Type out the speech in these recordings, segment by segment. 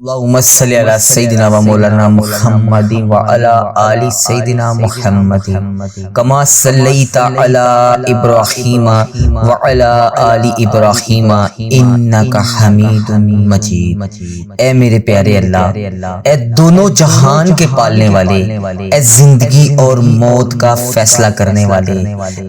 اللهم صل على سيدنا ومولانا محمد وعلى آل سيدنا محمد كما صليت على إبراهيم وعلى آل إبراهيم إنك حميد مجيد۔ اے میرے پیارے اللہ، اے دونوں جہان کے پالنے والے، اے زندگی اور موت کا فیصلہ کرنے والے،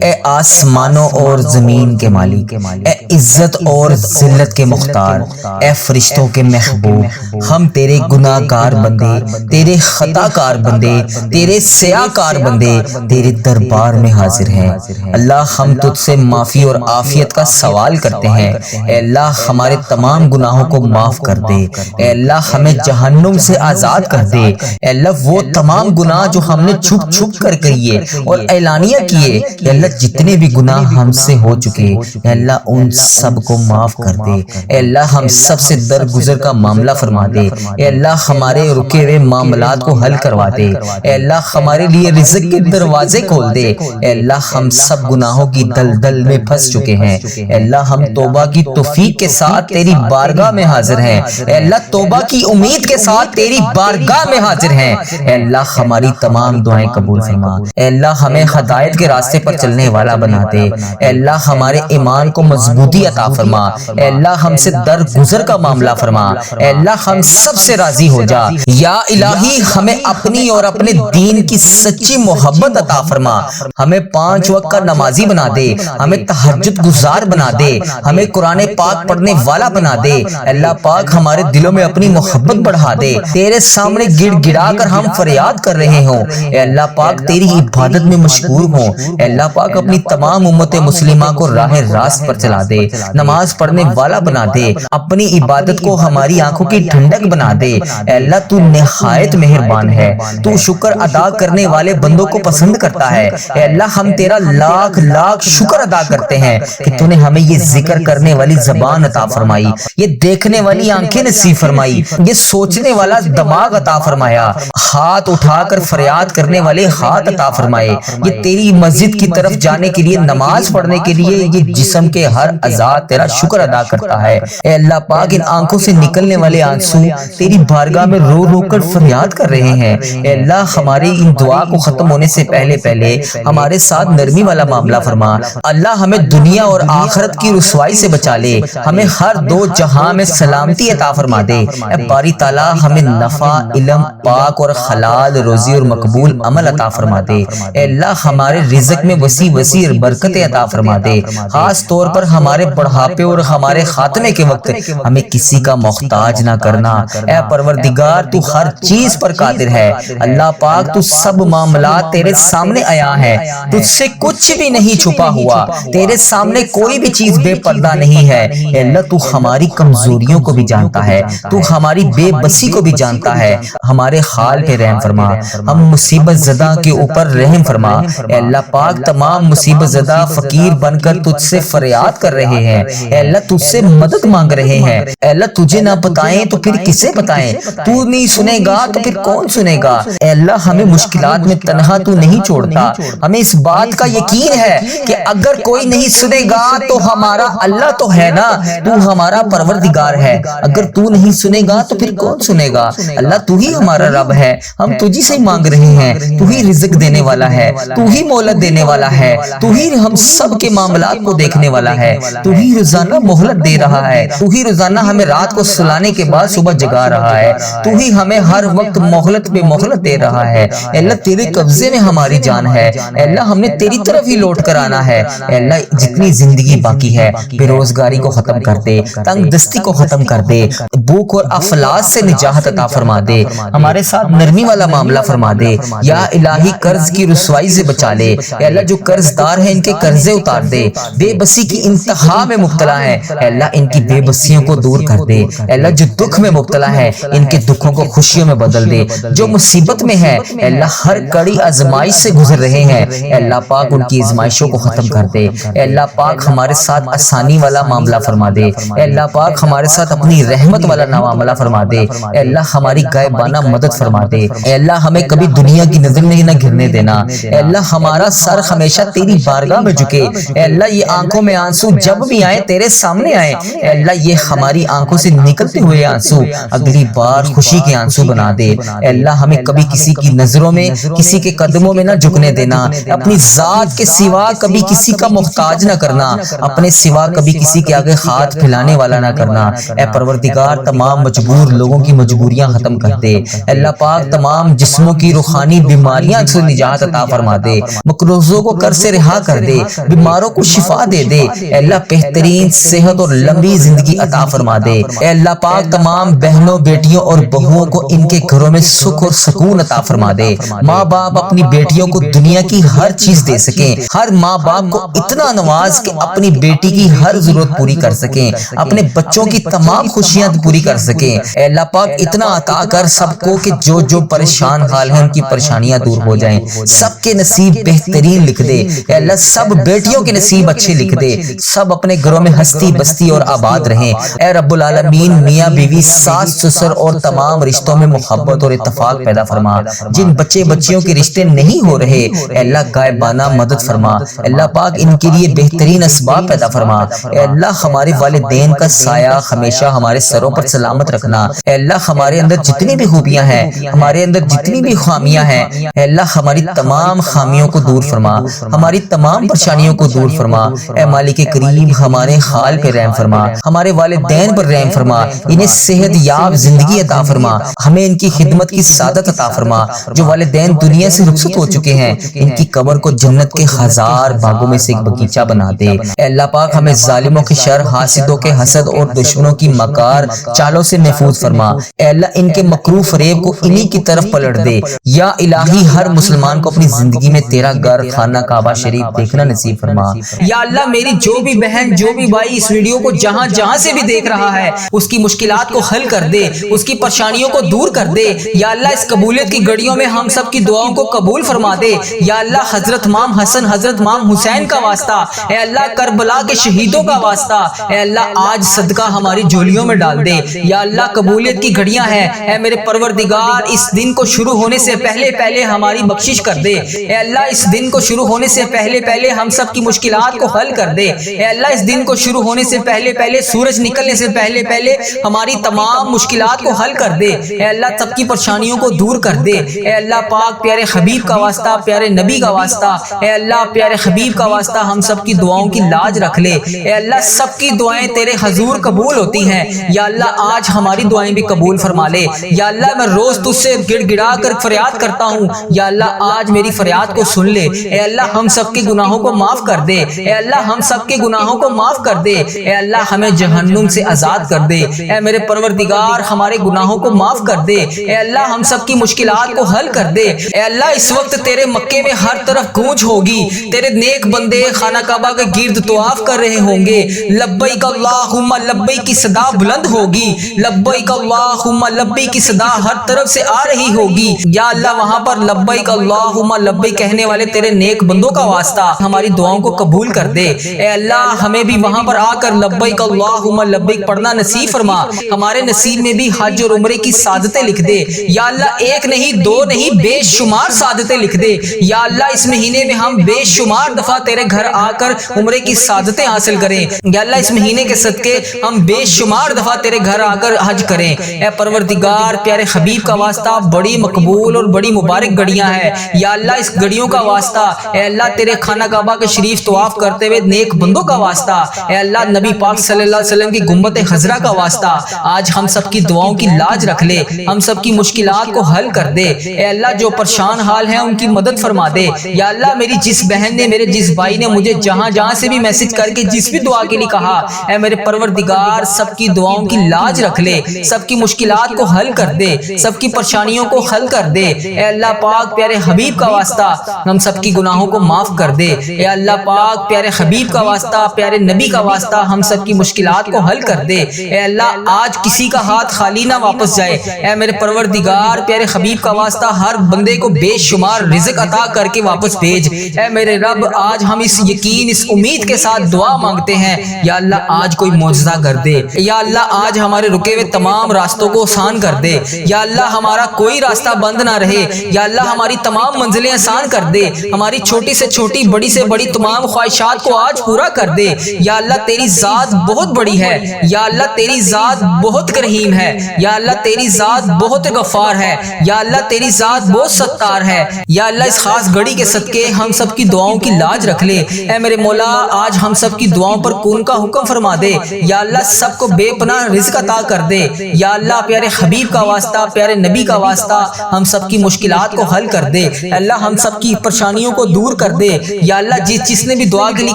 اے آسمانوں اور زمین کے مالک، اے عزت اور ذلت کے مختار، اے فرشتوں کے محبوب، ہم تیرے گناہ کار بندے، تیرے خطا کار بندے، تیرے سیاہ کار بندے تیرے دربار میں حاضر ہیں۔ اللہ ہم تجھ سے معافی اور عافیت کا سوال کرتے ہیں۔ اے اللہ ہمارے تمام گناہوں کو معاف کر دے۔ اے اللہ ہمیں جہنم سے آزاد کر دے۔ اے اللہ وہ تمام گناہ جو ہم نے چھپ چھپ کر کیے اور اعلانیہ کیے، اے اللہ جتنے بھی گناہ ہم سے ہو چکے، اے اللہ ان سب کو معاف کر دے۔ اے اللہ ہم سب سے درگزر کا معاملہ فرما دے۔ اے اللہ ہمارے رکے ہوئے معاملات کو حل کروا دے۔ اے اللہ ہمارے لیے رزق کے دروازے کھول دے۔ اے اللہ ہم سب گناہوں کی دلدل میں پھنس چکے ہیں۔ اے اللہ ہم توبہ کی توفیق کے ساتھ تیری بارگاہ میں حاضر ہیں۔ اے اللہ توبہ کی امید کے ساتھ تیری بارگاہ میں حاضر ہیں۔ اے اللہ ہماری تمام دعائیں قبول فرما۔ اے اللہ ہمیں ہدایت کے راستے پر چلنے والا بنا دے۔ اے اللہ ہمارے ایمان کو مضبوطی عطا فرما۔ اے اللہ ہم سے درگزر کا معاملہ فرما۔ اے اللہ ہم سب سے راضی ہو جا۔ یا الہی ہمیں اپنی اور اپنے دین کی سچی محبت عطا فرما۔ ہمیں 5 وقت کا نمازی بنا دے، ہمیں تہجد گزار بنا دے، ہمیں قرآن پاک پڑھنے والا بنا دے۔ اللہ پاک ہمارے دلوں میں اپنی محبت بڑھا دے۔ تیرے سامنے گڑ گڑا کر ہم فریاد کر رہے ہوں، اے اللہ پاک تیری عبادت میں مشغول ہوں۔ اے اللہ پاک اپنی تمام امت مسلمہ کو راہ راست پر چلا دے، نماز پڑھنے والا بنا دے، اپنی عبادت کو ہماری آنکھوں کی ٹھنڈک بنا دے۔ اے اللہ تو نہایت مہربان ہے، تو شکر ادا کرنے والے بندوں کو پسند کرتا ہے۔ اے اللہ ہم تیرا لاکھ لاکھ شکر ادا کرتے ہیں کہ تو نے ہمیں یہ ذکر کرنے والی زبان عطا فرمائی، یہ دیکھنے والی آنکھیں نصیب فرمائی، یہ سوچنے والا دماغ عطا فرمایا، ہاتھ اٹھا کر فریاد کرنے والے ہاتھ عطا فرمائے، یہ تیری مسجد کی طرف جانے کے لیے، نماز پڑھنے کے لیے یہ جسم کے ہر اعضاء تیرا شکر ادا کرتا ہے۔ اے اللہ پاک ان آنکھوں سے نکلنے والے آنسو تیری بارگاہ میں رو رو کر فریاد کر رہے ہیں۔ اے اللہ ہماری ان دعا کو ختم ہونے سے پہلے ہمارے ساتھ نرمی والا معاملہ فرما۔ اللہ ہمیں دنیا اور آخرت کی رسوائی سے بچا لے، ہمیں ہر دو جہاں میں سلامتی عطا فرما دے۔ اے باری تعالیٰ ہمیں نفع، علم، پاک اور حلال روزی اور مقبول عمل عطا فرما دے۔ اے اللہ ہمارے رزق میں وسیع وسیع برکتیں عطا فرما دے، خاص طور پر ہمارے بڑھاپے اور ہمارے خاتمے کے وقت ہمیں کسی کا محتاج نہ کرنا۔ اے پروردگار تو ہر چیز پر قادر ہے، اللہ پاک تو سب معاملات تیرے سامنے آیا ہے، تجھ سے کچھ بھی نہیں چھپا ہوا، تیرے سامنے کوئی بھی چیز بے پردہ نہیں ہے۔ اے اللہ تو ہماری کمزوریوں کو بھی جانتا ہے، تو ہماری بے بسی کو بھی جانتا ہے، ہمارے حال پہ رحم فرما، ہم مصیبت زدہ کے اوپر رحم فرما۔ اے اللہ پاک تمام مصیبت زدہ فقیر بن کر تجھ سے فریاد کر رہے ہیں، اے اللہ تجھ سے مدد مانگ رہے ہیں۔ اے اللہ تجھے نہ بتائیں تو پھر کسے بتائیں، تو نہیں سنے گا تو پھر کون سنے گا۔ اے اللہ ہمیں مشکلات میں تنہا تو نہیں چھوڑتا، ہمیں اس بات کا یقین ہے کہ اگر کوئی نہیں سنے گا تو ہمارا اللہ تو ہے نا، تو ہمارا پروردگار ہے، اگر تو نہیں سنے گا تو پھر کون سنے گا۔ اللہ تو ہی ہمارا رب ہے، ہم تجھی سے مانگ رہے ہیں، تو ہی رزق دینے والا ہے، تو ہی مہلت دینے والا ہے، تو ہی ہم سب کے معاملات کو دیکھنے والا ہے، تو ہی روزانہ مہلت دے رہا ہے، تو ہی روزانہ ہمیں رات کو سلانے کے بعد صبح جگا رہا ہے، تو ہی ہمیں ہر وقت مہلت پہ مہلت دے رہا ہے۔ اے اللہ تیرے قبضے میں ہماری جان ہے، اے اللہ ہم نے تیری طرف ہی لوٹ کر آنا ہے۔ اے اللہ جتنی زندگی باقی ہے بے روزگاری کو ختم کر دے، تنگ دستی کو ختم کر دے، بھوک اور افلاس سے نجات عطا فرما دے، ہمارے ساتھ نرمی والا معاملہ فرما دے۔ یا الہی قرض کی رسوائی سے بچا لے، اے اللہ جو قرض دار ہیں ان کے قرضے اتار دے، بے بسی کی انتہا میں مبتلا ہے، اے اللہ ان کی بے بسیوں کو دور کر دے۔ اے اللہ جو دکھ میں مبتلا ہے ان کے دکھوں کو خوشیوں میں بدل دے، جو مصیبت میں ہے اے اللہ ہر کڑی آزمائش سے گزر رہے ہیں، اے اللہ پاک ان کی آزمائشوں کو ختم کر دے۔ اے اللہ پاک ہمارے ساتھ آسانی والا معاملہ فرما دے، اے اللہ پاک ہمارے ساتھ اپنی رحمت والا معاملہ فرما دے، اے اللہ ہماری غائبانہ مدد فرما دے، اے اللہ ہمیں کبھی دنیا کی نظر میں نہ گرنے دینا، اے اللہ ہمارا سر ہمیشہ تیری بارگاہ میں جھکے، اے اللہ یہ آنکھوں میں آنسو جب بھی آئے تیرے سامنے آئے، اے اللہ یہ ہماری آنکھوں سے نکلتے ہوئے آنسو اگلی بار خوشی کے آنسو بنا دے۔ اے اللہ ہمیں کبھی کسی کی نظروں میں، کسی کے قدموں میں نہ جھکنے دینا، اپنی ذات کے سوا کبھی کسی کا محتاج نہ کرنا، اپنے سوا کبھی کسی کے آگے ہاتھ پھیلانے والا نہ کرنا۔ اے پروردگار تمام مجبور لوگوں کی مجبوریاں ختم کر دے۔ اے اللہ پاک تمام جسموں کی روحانی بیماریاں سے نجات عطا فرما دے، مقروضوں کو قرض سے رہا کر دے، بیماروں کو شفا دے دے۔ اے اللہ بہترین صحت اور لمبی زندگی عطا فرما دے۔ اے اللہ پاک تمام بہنوں، بیٹیوں اور بہوؤں کو ان کے گھروں میں سکھ اور سکون عطا فرما دے۔ ماں باپ اپنی بیٹیوں کو دنیا کی ہر چیز دے سکیں، ہر ماں باپ کو اتنا نواز کہ اپنی بیٹی کی ہر ضرورت پوری کر سکیں، اپنے بچوں کی تمام خوشیاں پوری کر سکیں۔ اے اللہ پاک اتنا عطا کر سب کو کہ جو پریشان حال ہیں ان کی پریشانیاں دور ہو جائیں، سب کے نصیب بہترین لکھ دے۔ اے اللہ سب بیٹیوں کے نصیب اچھے لکھ دے، سب اپنے گھروں میں ہستی بستی اور آباد رہیں۔ اے رب العالمین میاں بیوی، ساس سسر اور تمام رشتوں میں محبت اور اتفاق پیدا فرما۔ جن بچے بچیوں کے رشتے نہیں ہو رہے اے اللہ غائبانہ مدد فرما۔ اے اللہ پاک ان کے لیے بہترین اسباب پیدا فرما۔ اے اللہ ہمارے والدین کا سایہ ہمیشہ ہمارے سروں پر سلامت رکھنا۔ اے اللہ ہمارے اندر جتنی بھی خوبیاں ہیں، ہمارے اندر جتنی بھی خامیاں ہیں، اے اللہ ہماری تمام خامیوں کو دور فرما، ہماری تمام پریشانیوں کو دور فرما۔ اے مالک کریم ہمارے حال پہ رحم فرما، ہمارے والدین پر رحم فرما، انہیں صحت یاب زندگی عطا فرما، ہمیں ان کی خدمت کی سعادت عطا فرما۔ جو والدین دنیا سے رخصت ہو چکے ہیں ان کی قبر کو جنت کے ہزار باغوں میں سے ایک باغیچہ بنا دے۔ اے اللہ پاک ہمیں ظالموں کے شر، حاسدوں کے حسد اور دشمنوں کی مکار چالوں سے محفوظ فرما۔ اے اللہ ان کے مکروہ فریب کو انہی کی طرف پلٹ دے۔ یا الہی ہر مسلمان کو اپنی زندگی میں تیرا گھر خانہ کعبہ شریف دیکھنا نصیب فرما۔ یا اللہ میری جو بھی بہن، جو بھی بھائی اس ویڈیو کو جہاں جہاں سے بھی دیکھ رہا ہے اس کی مشکلات کو حل کر دے، اس کی پریشانیوں کو دور کر دے۔ یا اللہ اس قبولیت کی گھڑیوں میں ہم سب کی دعاؤں کو قبول فرما دے۔ یا اللہ حضرت امام حسن، حضرت امام حسین کا واسطہ، اے اللہ کربلا کے شہیدوں کا واسطہ، اے اللہ آج صدقہ ہماری جھولیوں میں ڈال دے۔ یا اللہ قبولیت کی گھڑیاں ہیں، اے میرے پروردگار اس دن کو شروع ہونے سے پہلے پہلے ہماری بخشش کر دے۔ اے اللہ اس دن کو شروع ہونے سے پہلے پہلے ہم سب کی مشکلات کو حل کر دے۔ اے اللہ اس دن کو شروع ہونے سے پہلے پہلے، سورج نکلنے سے پہلے پہلے ہماری تمام مشکلات کو حل کر دے۔ اے اللہ سب کی پریشانیوں کو دور کر دے۔ اے اللہ پاک پیارے حبیب کا واسطہ، پیارے نبی کا واسطہ، اے اللہ پیارے حبیب کا واسطہ ہم سب کی دعاؤں کی لاج رکھ لے۔ اے اللہ سب کی دعائیں تیرے حضور قبول ہوتی ہیں۔ یا اللہ آج ہماری دعائیں بھی قبول فرما لے۔ یا اللہ میں روز تجھ سے گڑ گڑا کر فریاد کرتا ہوں، یا اللہ آج میری فریاد کو سن لے۔ اے اللہ ہم سب کے گناہوں کو معاف کر دے۔ اے اللہ ہم سب کے گناہوں کو معاف کر دے۔ اے اللہ ہمیں جہنم سے آزاد کر دے۔ اے میرے پروردگار ہمارے گناہوں کو معاف کر دے۔ اے اللہ ہم سب کی مشکلات کو حل کر دے۔ اے اللہ اس وقت تیرے مکے میں ہر طرف گونج ہوگی، تیرے نیک بندے خانہ کعبہ کے گرد طواف کر رہے ہوں گے، لبیک اللہم لبیک کی صدا بلند ہوگی، لبیک اللہم لبیک کی صدا ہر طرف سے آ رہی ہوگی۔ یا اللہ وہاں پر لبیک اللہم لبیک کہنے والے تیرے نیک بندوں کا واسطہ ہماری دعاؤں کو قبول کر دے۔ اے اللہ ہمیں بھی وہاں پر آ کر لبیک اللہم لبیک پڑھنا نصیب فرما، ہمارے نصیب میں بھی حج اور عمرے کی سعادتیں لکھ دے۔ یا اللہ ایک نہیں، دو نہیں، بے شمار سعادتیں لکھ دے۔ یا اللہ اس مہینے میں ہم بے شمار دفعہ تیرے گھر آ کر عمرے کی سعادتیں حاصل کریں۔ یا اللہ اس مہینے کے صدقے ہم بے شمار دفعہ تیرے گھر آ کر حج کریں۔ اے پروردگار پیارے حبیب کا واسطہ بڑی مقبول اور بڑی مبارک گھڑیاں ہیں۔ یا اللہ اس گھڑیوں کا واسطہ، اے اللہ تیرے خانہ کعبہ کے شریف طواف کرتے ہوئے نیک بندوں کا واسطہ، اے اللہ نبی پاک صلی اللہ علیہ وسلم کی گنبد خضرا کا واسطہ آج ہم سب کی دعاؤں کی لاج رکھ لے، ہم سب کی مشکلات کو حل کر دے۔ اے اللہ جو پریشان حال ہیں ان کی مدد فرما دے۔ یا اللہ میری جس بہن نے، میرے جس بھائی نے مجھے جہاں جہاں سے بھی میسج کر کے جس بھی دعا کے لیے کہا، اے میرے پروردگار سب کی دعاؤں کی لاج رکھ لے، سب کی مشکلات کو حل کر دے، سب کی پریشانیوں کو حل کر دے۔ اے اللہ پاک پیارے حبیب کا واسطہ ہم سب کی گناہوں کو معاف کر دے۔ اے اللہ پاک پیارے حبیب کا واسطہ، پیارے نبی کا واسطہ ہم سب کی مشکلات کو حل کر دے۔ اے اللہ آج کسی کا ہاتھ خالی نہ واپس جائے۔ اے میرے پروردگار پیارے حبیب کا واسطہ ہر بندے کو بے شمار رزق عطا کر کے واپس بھیج۔ اے میرے رب آج ہم اس یقین، اس امید کے ساتھ دعا مانگتے ہیں، یا اللہ آج کوئی معجزہ کر دے۔ یا اللہ آج ہمارے رکے ہوئے تمام راستوں کو آسان کر دے۔ یا اللہ ہمارا کوئی راستہ بند نہ رہے۔ یا اللہ ہماری تمام منزلیں آسان کر دے، ہماری چھوٹی سے چھوٹی، بڑی سے بڑی تمام خواہشات کو آج پورا کر دے۔ یا اللہ تیری ذات بہت بڑی ہے، یا اللہ تیری ذات بہت بہت رحیم ہے، یا اللہ تیری ذات بہت غفار ہے، یا اللہ تیری ذات بہت ستار ہے، یا اللہ اس خاص گھڑی کے صدقے ہم سب کی دعاؤں کی لاج رکھ لے۔ اے میرے مولا آج ہم سب کی دعاؤں پر کون کا حکم فرما دے، یا اللہ سب کو بے پناہ رزق عطا کر دے، یا اللہ پیارے حبیب کا واسطہ، پیارے نبی کا واسطہ ہم سب کی مشکلات کو حل کر دے، اللہ ہم سب کی پریشانیوں کو دور کر دے، یا اللہ جس نے بھی دعا کے لیے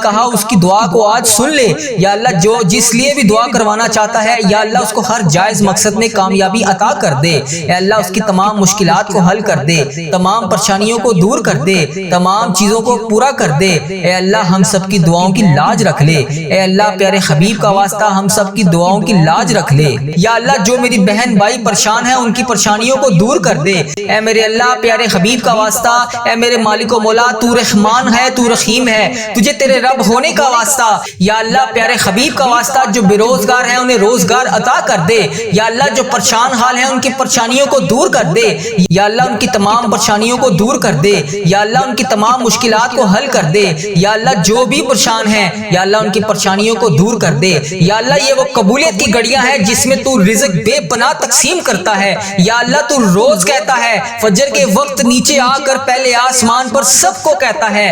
کہا اس کی دعا کو آج سن لے، یا اللہ جو جس لیے بھی دعا کروانا چاہتا ہے یا اللہ اس کو ہر جائز مقصد میں کامیابی عطا کر دے، اے اللہ اس کی تمام مشکلات کو حل کر دے، تمام پریشانیوں کو دور کر دے، تمام چیزوں کو پورا کر دے، اے اللہ ہم سب کی دعاؤں کی لاج رکھ لے، اے اللہ پیارے حبیب کا واسطہ ہم سب کی دعاؤں کی لاج رکھ لے، یا اللہ جو میری بہن بھائی پریشان ہیں ان کی پریشانیوں کو دور کر دے، اے میرے اللہ پیارے حبیب کا واسطہ، اے میرے مالک و مولا تو رحمان ہے، تو رحیم ہے، تجھے تیرے رب ہونے کا واسطہ، یا اللہ پیارے حبیب کا واسطہ جو بے روزگار ہیں انہیں روزگار عطا کر دے، یا اللہ جو پریشان حال ہیں ان کی پریشانیوں کو دور کر دے، یا اللہ ان کی تمام پریشانیوں کو دور کر دے، یا اللہ ان کی تمام مشکلات کو حل کر دے، یا اللہ جو بھی پریشان ہیں یا اللہ ان کی پریشانیوں کو دور کر دے، یا اللہ یہ وہ قبولیت کی گھڑیاں ہیں جس میں تو رزق بے پناہ تقسیم کرتا ہے، یا اللہ تو روز کہتا ہے فجر کے وقت نیچے آ کر پہلے آسمان پر سب کو کہتا ہے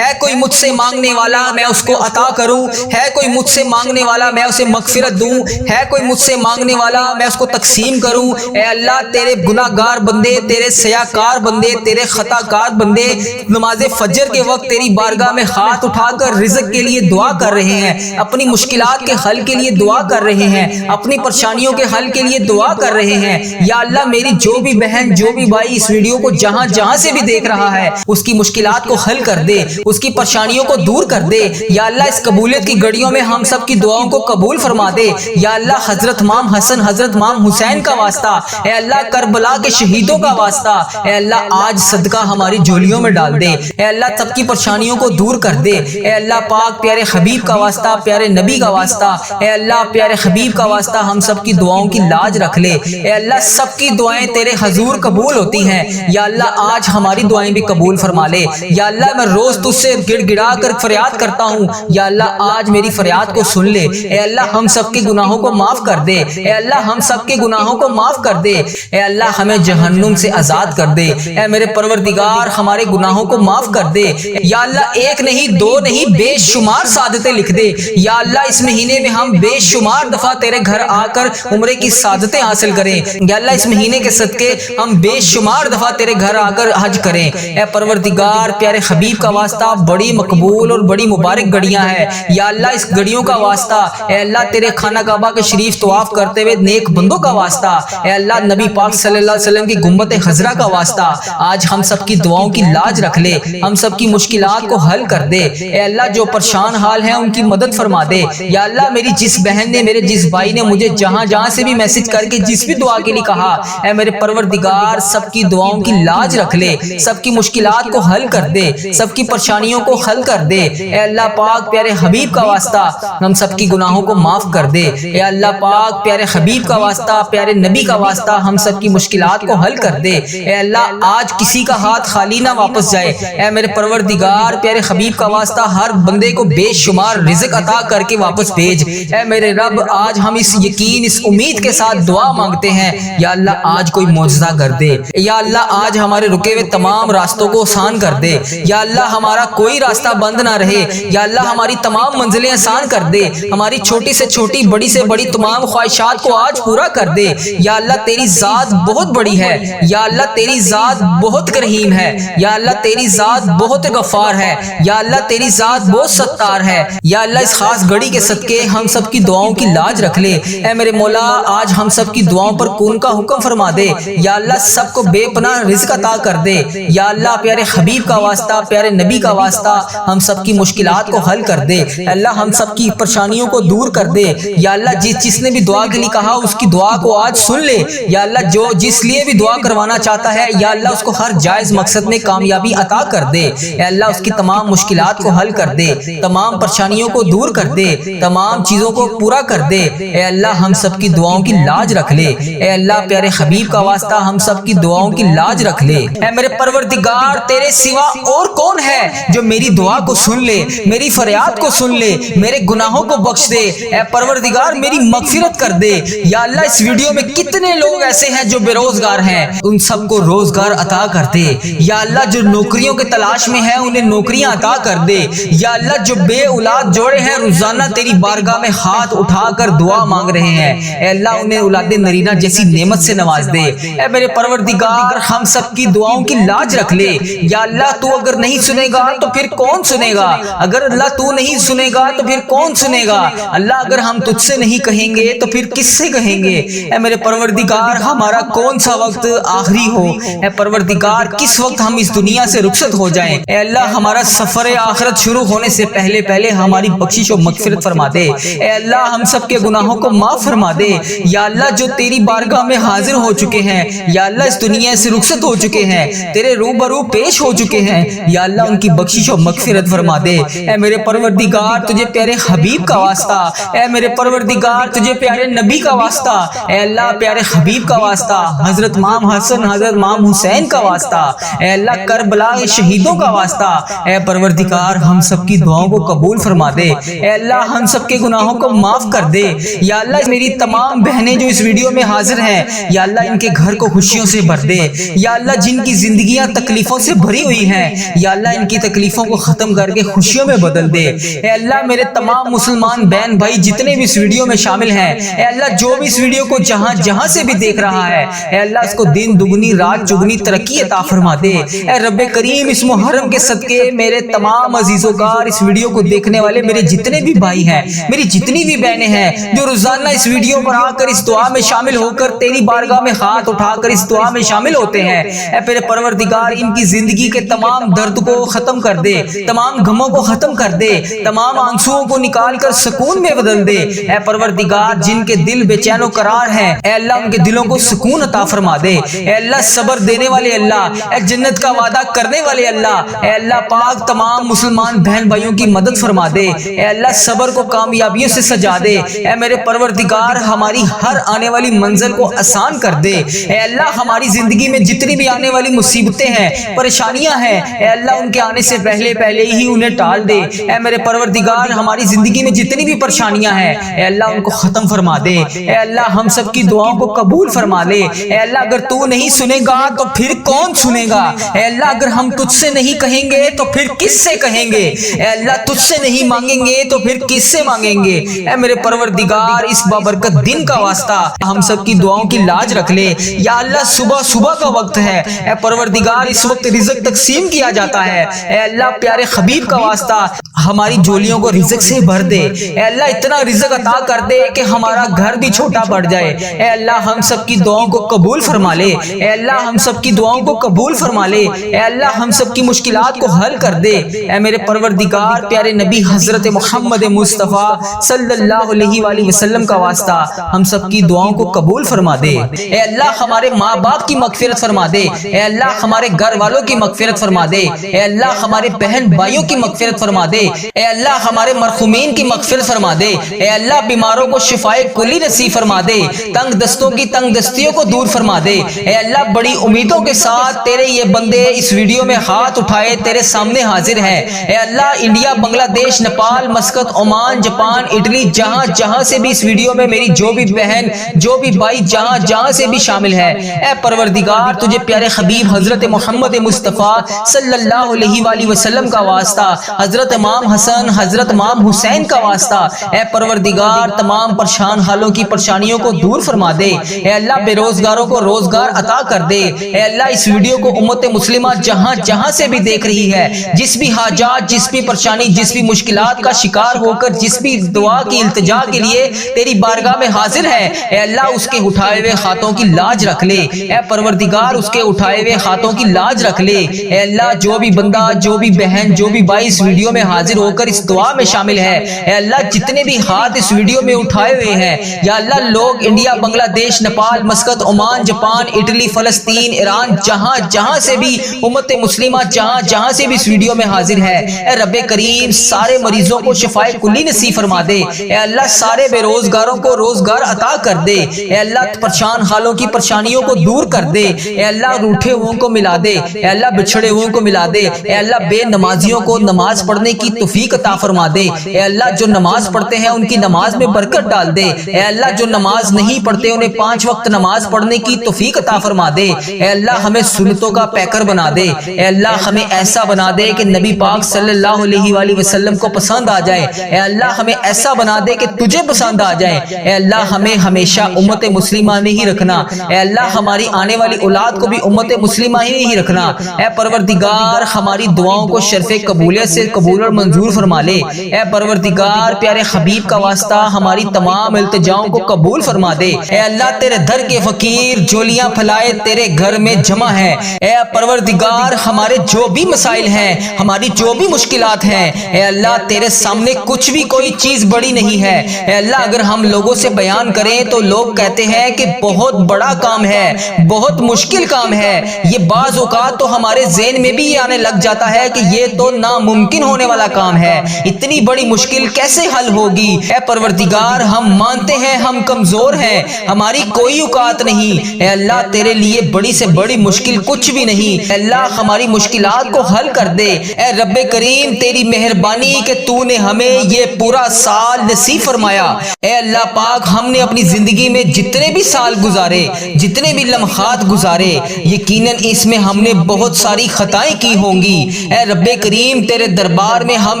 کوئی مجھ سے مانگنے والا میں اس کو عطا کروں، ہے کوئی مجھ سے مانگنے والا میں اسے مغفرت دوں، ہے کوئی مجھ سے مانگنے والا میں اس کو تقسیم کروں، اے اللہ تیرے گناہ گار بندے، تیرے سیاکار بندے، تیرے خطا کار بندے نماز فجر کے وقت تیری بارگاہ میں ہاتھ اٹھا کر رزق کے لیے دعا کر رہے ہیں، اپنی مشکلات کے حل کے لیے دعا کر رہے ہیں، اپنی پریشانیوں کے حل کے لیے دعا کر رہے ہیں، یا اللہ میری جو بھی بہن جو بھی بھائی اس ویڈیو کو جہاں جہاں سے بھی دیکھ رہا ہے اس کی مشکلات کو حل کر دے، اس کی پریشانیوں کو دور کر دے، یا اللہ اس قبولیت کی گھڑیوں میں ہم سب کی دعاؤں کو قبول فرما دے، یا اللہ حضرت امام حسن حضرت امام حسین کا واسطہ، اے اللہ کربلا کے شہیدوں کا واسطہ، اے اللہ آج صدقہ ہماری جھولیوں میں ڈال دے، اے اللہ سب کی پریشانیوں کو دور کر دے، اے اللہ پاک پیارے حبیب کا واسطہ، پیارے نبی کا واسطہ، اے اللہ پیارے حبیب کا واسطہ ہم سب کی دعاؤں کی لاج رکھ لے، اے اللہ سب کی دعائیں تیرے حضور قبول ہوتی ہیں، یا اللہ آج ہماری دعائیں بھی قبول فرما لے، یا اللہ میں روز تجھ سے گڑ گڑا کر فریاد کرتا ہوں، یا اللہ آج میری فریاد کو سن لے، اے اللہ ہم سب کے گناہوں کو معاف کر دے، اے اللہ ہم سب کے گناہوں کو معاف کر دے، اے اللہ ہمیں جہنم سے آزاد کر دے، اے میرے پروردگار ہمارے گناہوں کو معاف کر دے، یا اللہ ایک نہیں دو نہیں بے شمار سعادتیں لکھ دے، یا اللہ اس مہینے میں ہم بے شمار دفعہ تیرے گھر آ کر عمرے کی سعادتیں حاصل کریں، یا اللہ اس مہینے کے صدقے ہم بے شمار دفعہ تیرے گھر آ کر حج کریں، اے پروردگار پیارے حبیب کا واسطہ بڑی مقبول اور بڑی مبارک گھڑیاں ہیں، یا اللہ اس گھڑیوں کا واسطہ، اے اللہ تیرے خانہ کعبہ کے شریف طواف کرتے ہوئے نیک بندوں کا واسطہ، اے اللہ نبی پاک صلی اللہ علیہ وسلم کی گنبد خضرا کا واسطہ آج ہم سب کی دعاؤں کی لاج رکھ لے، ہم سب کی مشکلات کو حل کر دے، اے اللہ جو پریشان حال ہیں ان کی مدد فرما دے، یا اللہ میری جس بہن نے میرے جس بھائی نے مجھے جہاں جہاں سے بھی میسج کر کے جس بھی دعا کے لیے کہا، اے میرے پروردگار سب کی دعاؤں کی لاج رکھ لے، سب کی مشکلات کو حل کر دے، سب کی پریشانیوں کو حل کر دے، اے اللہ پاک پیارے حبیب کا واسطہ ہم سب کی گناہوں کو معاف کر دے، اے اللہ پاک پیارے حبیب کا واسطہ پیارے نبی کا واسطہ ہم سب کی مشکلات کو حل کر دے، اے اللہ آج کسی کا ہاتھ خالی نہ واپس جائے، اے میرے پروردگار پیارے حبیب کا واسطہ ہر بندے کو بے شمار رزق عطا کر کے واپس بھیج، اے میرے رب آج ہم اس یقین اس امید کے ساتھ دعا مانگتے ہیں، یا اللہ آج کوئی معجزہ کر دے، یا اللہ آج ہمارے رکے ہوئے تمام راستوں کو آسان کر دے، یا اللہ ہمارا کوئی راستہ بند نہ رہے، یا اللہ ہماری تمام منزلیں آسان کر دے، ہماری چھوٹی سے چھوٹی بڑی سے بڑی تمام خواہشات کو آج پورا کر دے، یا اللہ تیری ذات بہت بڑی ہے، یا اللہ تیری ذات بہت رحیم ہے، یا اللہ تیری ذات بہت غفار ہے، یا اللہ تیری ذات بہت ستار ہے، یا اللہ اس خاص گھڑی کے صدقے ہم سب کی دعاؤں کی لاج رکھ لے، اے میرے مولا آج ہم سب کی دعاؤں پر کون کا حکم فرما دے، یا اللہ سب کو بے پناہ رزق عطا کر دے، یا اللہ پیارے حبیب کا واسطہ پیارے نبی کا واسطہ ہم سب کی مشکلات کو حل کر دے، اللہ ہم سب کی پریشانیوں کو دور کر دے، یا اللہ جس نے بھی دعا کے لیے کہا اس کی دعا کو آج سن لے، یا اللہ جو جس لیے بھی دعا کروانا چاہتا ہے یا اللہ اس کو ہر جائز مقصد میں کامیابی عطا کر دے، اے اللہ اس کی تمام مشکلات کو حل کر دے، تمام پریشانیوں کو دور کر دے، تمام چیزوں کو پورا کر دے، اے اللہ ہم سب کی دعاؤں کی لاج رکھ لے، اے اللہ پیارے حبیب کا واسطہ ہم سب کی دعاؤں کی لاج رکھ لے، اے میرے پروردگار تیرے سوا اور کون ہے جو میری دعا کو سن لے، میری فریاد کو سن لے، میرے گناہوں کو بخش دے، اے پروردگار میری مغفرت کر دے، یا اللہ اس ویڈیو میں کتنے لوگ ایسے ہیں جو بے روزگار ہیں، ان سب کو روزگار عطا کر دے۔ یا اللہ جو نوکریوں کے تلاش میں ہیں انہیں نوکریاں عطا کر دے۔ یا اللہ جو بے اولاد جوڑے ہیں روزانہ تیری بارگاہ میں ہاتھ اٹھا کر دعا مانگ رہے ہیں، اے اللہ انہیں اولاد نرینہ جیسی نعمت سے نواز دے۔ اے میرے پروردگار ہم سب کی دعاؤں کی لاج رکھ لے۔ یا اللہ تو اگر نہیں سنے گا تو پھر کون سنے گا؟ اگر اللہ تو نہیں سنے گا تو پھر کون سنے گا؟ اللہ اگر ہم تجھ سے نہیں کہیں گے تو پھر کس سے کہیں گے؟ اے میرے پروردگار ہمارا کون سا وقت آخری ہو؟ اے پروردگار کس وقت ہم اس دنیا سے رخصت ہو جائیں؟ اے اللہ ہمارا سفر آخرت شروع ہونے سے پہلے پہلے ہماری بخشش و مغفرت فرما دے۔ اے اللہ ہم سب کے گناہوں کو معاف فرما دے۔ یا اللہ جو تیری بارگاہ میں حاضر ہو چکے ہیں، یا اللہ اس دنیا سے رخصت ہو چکے ہیں، تیرے روبرو پیش ہو چکے ہیں، یا اللہ ان کی بخشش و مغفرت فرما دے۔ اے میرے پروردگار تجھے پیارے حبیب کا واسطہ، اے میرے پروردگار تجھے پیارے نبی کا واسطہ، اے اللہ پیارے حبیب کا واسطہ، حضرت امام حسن حضرت امام حسین کا واسطہ، اے اللہ کربلا کے شہیدوں کا واسطہ، اے پروردگار ہم سب کی دعاؤں کو قبول فرما دے۔ اے اللہ ہم سب کے گناہوں کو معاف کر دے۔ یا اللہ میری تمام بہنیں جو اس ویڈیو میں حاضر ہیں، یا اللہ ان کے گھر کو خوشیوں سے بھر دے۔ یا اللہ جن کی زندگیاں تکلیفوں سے بھری ہوئی ہیں، یا اللہ ان کی تکلیفوں کو ختم کر کے خوشیوں میں بدل دے۔ اے اللہ میرے تمام مسلمان بہن بھائی جتنے بھی اس ویڈیو میں شامل ہیں، اے اللہ جو بھی اس ویڈیو کو جہاں جہاں سے بھی دیکھ رہا ہے، اے اللہ اس کو دن دگنی رات چگنی ترقی عطا فرما دے۔ اے رب کریم اس محرم کے صدقے میرے تمام عزیزوں کا اس ویڈیو کو دیکھنے والے میرے جتنے بھی بھائی ہیں، میری جتنی بھی بہنیں ہیں جو روزانہ اس ویڈیو پر آ کر اس دعا میں شامل ہو کر تیری بارگاہ میں ہاتھ اٹھا کر اس دعا میں شامل ہوتے ہیں، اے میرے پروردگار ان کی زندگی کے تمام درد کو ختم کر دے، تمام غموں کو ختم کر دے، تمام آنسوؤں کو نکال کر سکون میں بدل دے۔ اے پروردگار جن کے دل بے چین و قرار ہیں، اے اللہ ان کے دلوں کو سکون عطا فرما دے۔ اے اللہ صبر دینے والے اللہ، اے جنت کا وعدہ کرنے والے اللہ، اے اللہ پاک تمام مسلمان بہن بھائیوں کی مدد فرما دے۔ اے اللہ صبر کو کامیابیوں سے سجا دے۔ اے میرے پروردگار ہماری ہر آنے والی منزل کو آسان کر دے۔ اے اللہ ہماری زندگی میں جتنی بھی آنے والی مصیبتیں ہیں، پریشانیاں ہیں، اے اللہ ان کے آنے سے پہلے پہلے ہی انہیں ٹال دے۔ اے میرے پروردگار ہماری زندگی میں جتنی بھی پریشانیاں ہیں، اے اللہ ان کو ختم فرما دے۔ اے اللہ ہم سب کی دعاؤں کو قبول فرما لے۔ اے اللہ اگر تو نہیں سنے گا تو پھر کون سنے گا؟ اے اللہ اگر ہم تجھ سے نہیں کہیں گے تو پھر کس سے کہیں گے؟ اے اللہ تجھ سے نہیں مانگیں گے تو پھر کس سے مانگیں گے؟ اے میرے پروردگار اس بابرکت دن کا واسطہ ہم سب کی دعاؤں کی لاج رکھ لے۔ یا اللہ صبح صبح کا وقت ہے، اے پروردگار اس وقت رزق تقسیم کیا جاتا ہے، اے اللہ پیارے حبیب کا واسطہ ہماری جولیوں کو رزق سے بھر دے۔ اے اللہ اتنا رزق عطا کر دے کہ ہمارا گھر بھی چھوٹا پڑ جائے۔ اے اللہ ہم سب کی دعاؤں کو قبول فرما لے۔ اے اللہ ہم سب کی دعاؤں کو قبول فرما لے۔ اے اللہ ہم سب کی مشکلات کو حل کر دے۔ اے میرے پروردگار پیارے نبی حضرت محمد مصطفیٰ صلی اللہ علیہ وآلہ وسلم کا واسطہ ہم سب کی دعاؤں کو قبول فرما دے۔ اے اللہ ہمارے ماں باپ کی مغفرت فرما دے۔ اے اللہ ہمارے گھر والوں کی مغفرت فرما دے۔ اے اللہ ہمارے بہن بھائیوں کی مغفرت فرما دے۔ اے اللہ ہمارے مرحومین کی مغفرت فرما دے۔ اے اللہ بیماروں کو شفائے کلی نصیب فرما دے۔ تنگ دستوں کی تنگ دستیوں کو دور فرما دے۔ اے اللہ بڑی امیدوں کے ساتھ تیرے یہ بندے اس ویڈیو میں ہاتھ اٹھائے تیرے سامنے حاضر ہیں۔ اے اللہ انڈیا، بنگلہ دیش، Nepal, Muscat, Oman, Japan, Italy, جہاں جہاں سے بھی اس ویڈیو میں میری جو بھی بہن جو بھی بھائی جہاں جہاں سے بھی شامل ہے، اے پروردگار تجھے پیارے حبیب حضرت محمد مصطفیٰ صلی اللہ علیہ وآلہ وسلم کا واسطہ، حضرت امام حسن حضرت امام حسین کا واسطہ، اے پروردگار تمام پریشان حالوں کی پریشانیوں کو دور فرما دے۔ اے اللہ بے روزگاروں کو روزگار عطا کر دے۔ اے اللہ اس ویڈیو کو امت مسلمہ جہاں جہاں سے بھی دیکھ رہی ہے، جس بھی حاجات، جس بھی پریشانی، جس بھی مشکلات کا شکار ہو کر جس بھی دعا کی التجا کے لیے تیری بارگاہ میں حاضر ہے، اے اللہ اس کے اٹھائے ہوئے ہاتھوں کی لاج رکھ لے۔ اے پروردگار اس کے اٹھائے ہوئے ہاتھوں کی لاج رکھ لے۔ اے اللہ جو بھی بندہ، جو بھی بہن، جو بھی بھائی اس ویڈیو میں حاضر ہو کر اس دعا میں شامل ہے، اے اللہ جتنے بھی ہاتھ اس ویڈیو میں اٹھائے ہوئے ہیں، یا اللہ لوگ انڈیا، بنگلہ دیش، Nepal, Muscat, Oman, Japan, Italy, فلسطین، ایران، جہاں جہاں سے بھی امت مسلمہ جہاں جہاں سے بھی اس ویڈیو میں حاضر ہے، اے رب کریم سارے مریضوں کو شفائے کلی نصیب فرما دے۔ اے اللہ سارے بے روزگاروں کو روزگار عطا کر دے۔ اے اللہ پریشان حالوں کی پریشانیوں کو دور کر دے۔ اے اللہ روٹھے ہوئوں کو ملا دے۔ اے اللہ بچھڑے ہوئوں کو ملا دے۔ اے اللہ بے نمازیوں کو نماز پڑھنے کی توفیق عطا فرما دے۔ اے اللہ جو نماز پڑھتے ہیں ان کی نماز میں برکت ڈال دے۔ اے اللہ جو نماز نہیں پڑھتے انہیں 5 وقت نماز پڑھنے کی توفیق عطا فرما دے۔ اے اللہ ہمیں سنتوں کا پیکر بنا دے۔ اے اللہ ہمیں ایسا بنا دے کہ نبی پاک صلی اللہ علیہ وآلہ وسلم کو پسند آ جائے۔ اے اللہ ہمیں ایسا بنا دے کہ تجھے پسند آ جائے۔ اے اللہ ہمیں ہمیشہ امت مسلمہ میں ہی رکھنا۔ اے اللہ ہماری آنے والی اولاد کو بھی امت مسلمہ ہی رکھنا۔ اے پروردگار ہماری دعاؤں کو شرف قبولیت سے قبول اور منظور فرما لے۔ اے پروردگار پیارے حبیب کا واسطہ ہماری تمام التجاؤں کو قبول فرما دے۔ اے اللہ تیرے در کے فقیر جولیاں پھلائے تیرے گھر میں جمع ہے۔ اے پروردگار ہمارے جو بھی مسائل ہیں، ہماری جو بھی مشکلات ہیں، اے اللہ تیرے سامنے کچھ بھی کوئی چیز بڑی نہیں ہے۔ اے اللہ اگر ہم لوگوں سے بیان کریں تو لوگ کہتے ہیں کہ بہت بڑا کام ہے، بہت مشکل کام ہے۔ یہ بعض اوقات تو ہمارے ذہن میں بھی یہ آنے لگ جاتا ہے کہ یہ تو ناممکن ہونے والا کام ہے، اتنی بڑی مشکل کیسے حل ہوگی؟ اے پروردگار ہم مانتے ہیں ہم کمزور ہیں، ہماری کوئی اوقات نہیں۔ اے اللہ تیرے لیے بڑی سے بڑی مشکل کچھ بھی نہیں۔ اے اللہ ہماری مشکلات کو حل کر دے۔ اے رب کریم تیری مہربانی کہ تو نے ہمیں یہ پورا سال نصیب فرمایا۔ اے اللہ پاک ہم نے اپنی زندگی میں جتنے بھی سال گزارے، جتنے بھی لمحات گزارے، یقیناً اس میں ہم نے بہت ساری خطائیں کی ہوں گی۔ اے رب کریم تیرے دربار میں ہم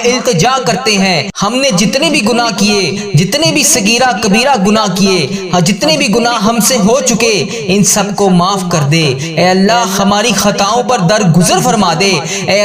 التجا کرتے ہیں، ہم نے جتنے بھی گناہ کیے، جتنے بھی صغیرہ کبیرہ گناہ کیے، جتنے بھی گناہ ہم سے ہو چکے، ان سب کو معاف کر دے۔ اے اللہ ہماری خطاؤں پر درگزر فرما دے۔ اے